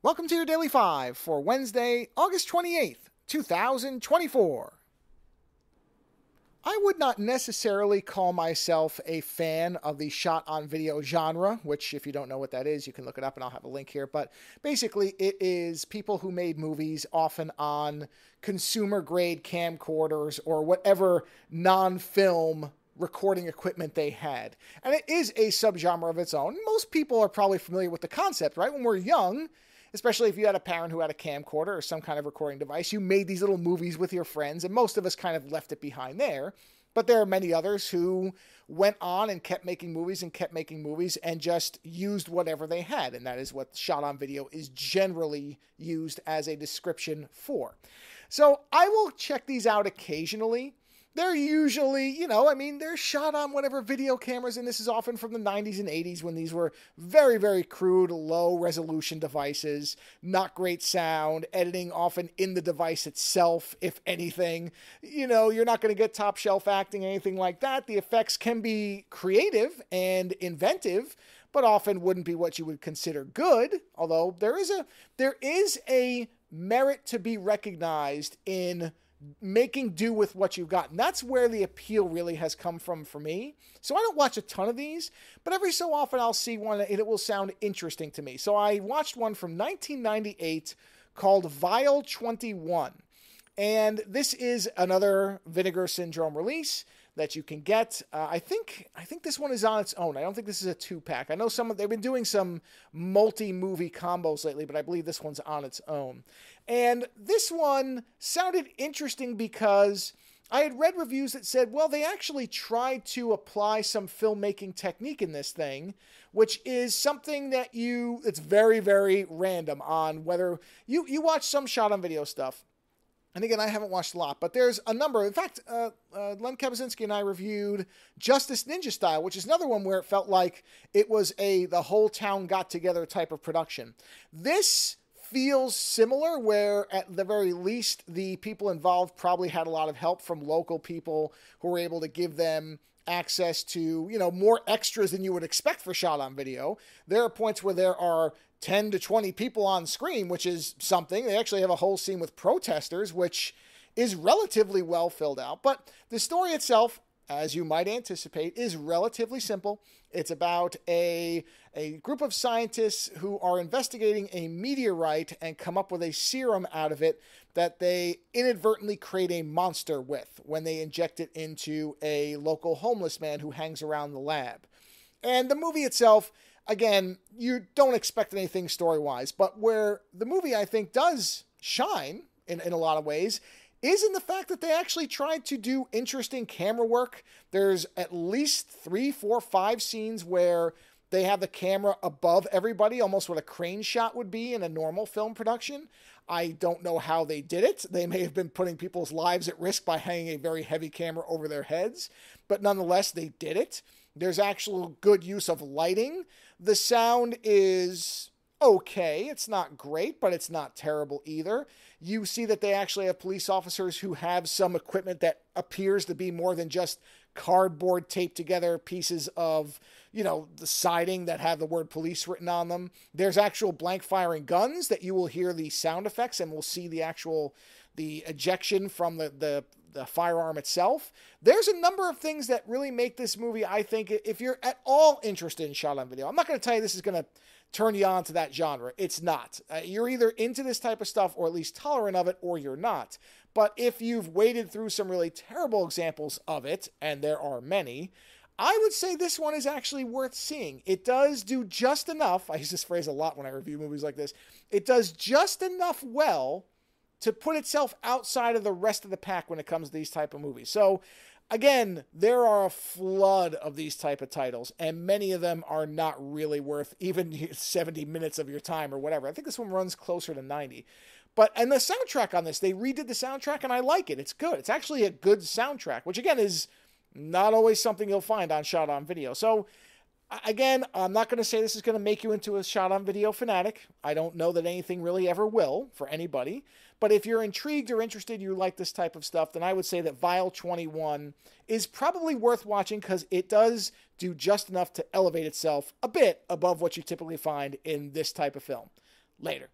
Welcome to your Daily 5 for Wednesday, August 28th, 2024. I would not necessarily call myself a fan of the shot on video genre, which, if you don't know what that is, you can look it up and I'll have a link here. But basically, it is people who made movies often on consumer grade camcorders or whatever non film recording equipment they had. And it is a subgenre of its own. Most people are probably familiar with the concept, right? When we're young, especially if you had a parent who had a camcorder or some kind of recording device, you made these little movies with your friends, and most of us kind of left it behind there. But there are many others who went on and kept making movies and just used whatever they had. And that is what shot on video is generally used as a description for. So I will check these out occasionally. They're usually, they're shot on whatever video cameras, and this is often from the 90s and 80s when these were very, very crude, low-resolution devices, not great sound, editing often in the device itself, if anything. You're not going to get top-shelf acting, anything like that. The effects can be creative and inventive, but often wouldn't be what you would consider good, although there is a merit to be recognized in making do with what you've got. And that's where the appeal really has come from for me. So I don't watch a ton of these, but every so often I'll see one and it will sound interesting to me. So I watched one from 1998 called Vile 21. And this is another Vinegar Syndrome release that you can get. I think this one is on its own. I don't think this is a 2-pack. I know they've been doing some multi-movie combos lately, but I believe this one's on its own. And this one sounded interesting because I had read reviews that said, well, they actually tried to apply some filmmaking technique in this thing, which is something that it's very, very random on whether you watch some shot on video stuff. And again, I haven't watched a lot, but there's a number. In fact, Len Kabasinski and I reviewed Justice Ninja Style, which is another one where it felt like it was the whole town got together type of production. This feels similar, where at the very least, the people involved probably had a lot of help from local people who were able to give them access to, more extras than you would expect for shot on video. There are points where there are 10 to 20 people on screen, which is something. They actually have a whole scene with protesters, which is relatively well filled out. But the story itself, as you might anticipate, is relatively simple. It's about a group of scientists who are investigating a meteorite and come up with a serum out of it that they inadvertently create a monster with when they inject it into a local homeless man who hangs around the lab. And the movie itself, again, you don't expect anything story-wise, but where the movie, I think, does shine in a lot of ways is in the fact that they actually tried to do interesting camera work. There's at least 3, 4, 5 scenes where they have the camera above everybody, almost what a crane shot would be in a normal film production. I don't know how they did it. They may have been putting people's lives at risk by hanging a very heavy camera over their heads, but nonetheless, they did it. There's actual good use of lighting. The sound is okay. It's not great, but it's not terrible either. You see that they actually have police officers who have some equipment that appears to be more than just cardboard taped together pieces of, the siding that have the word police written on them. There's actual blank firing guns that you will hear the sound effects and will see the ejection from the firearm itself. There's a number of things that really make this movie, I think, if you're at all interested in shot on video. I'm not going to tell you this is going to turn you on to that genre. It's not. You're either into this type of stuff or at least tolerant of it, or you're not. But if you've waded through some really terrible examples of it, and there are many, I would say this one is actually worth seeing. It does do just enough. I use this phrase a lot when I review movies like this. It does just enough well to put itself outside of the rest of the pack when it comes to these type of movies. So again, there are a flood of these type of titles, and many of them are not really worth even 70 minutes of your time or whatever. I think this one runs closer to 90. And the soundtrack on this, they redid the soundtrack, and I like it. It's good. It's actually a good soundtrack, which again is not always something you'll find on shot on video. So again, I'm not going to say this is going to make you into a shot on video fanatic. I don't know that anything really ever will for anybody. But if you're intrigued or interested, you like this type of stuff, then I would say that Vile 21 is probably worth watching because it does do just enough to elevate itself a bit above what you typically find in this type of film. Later.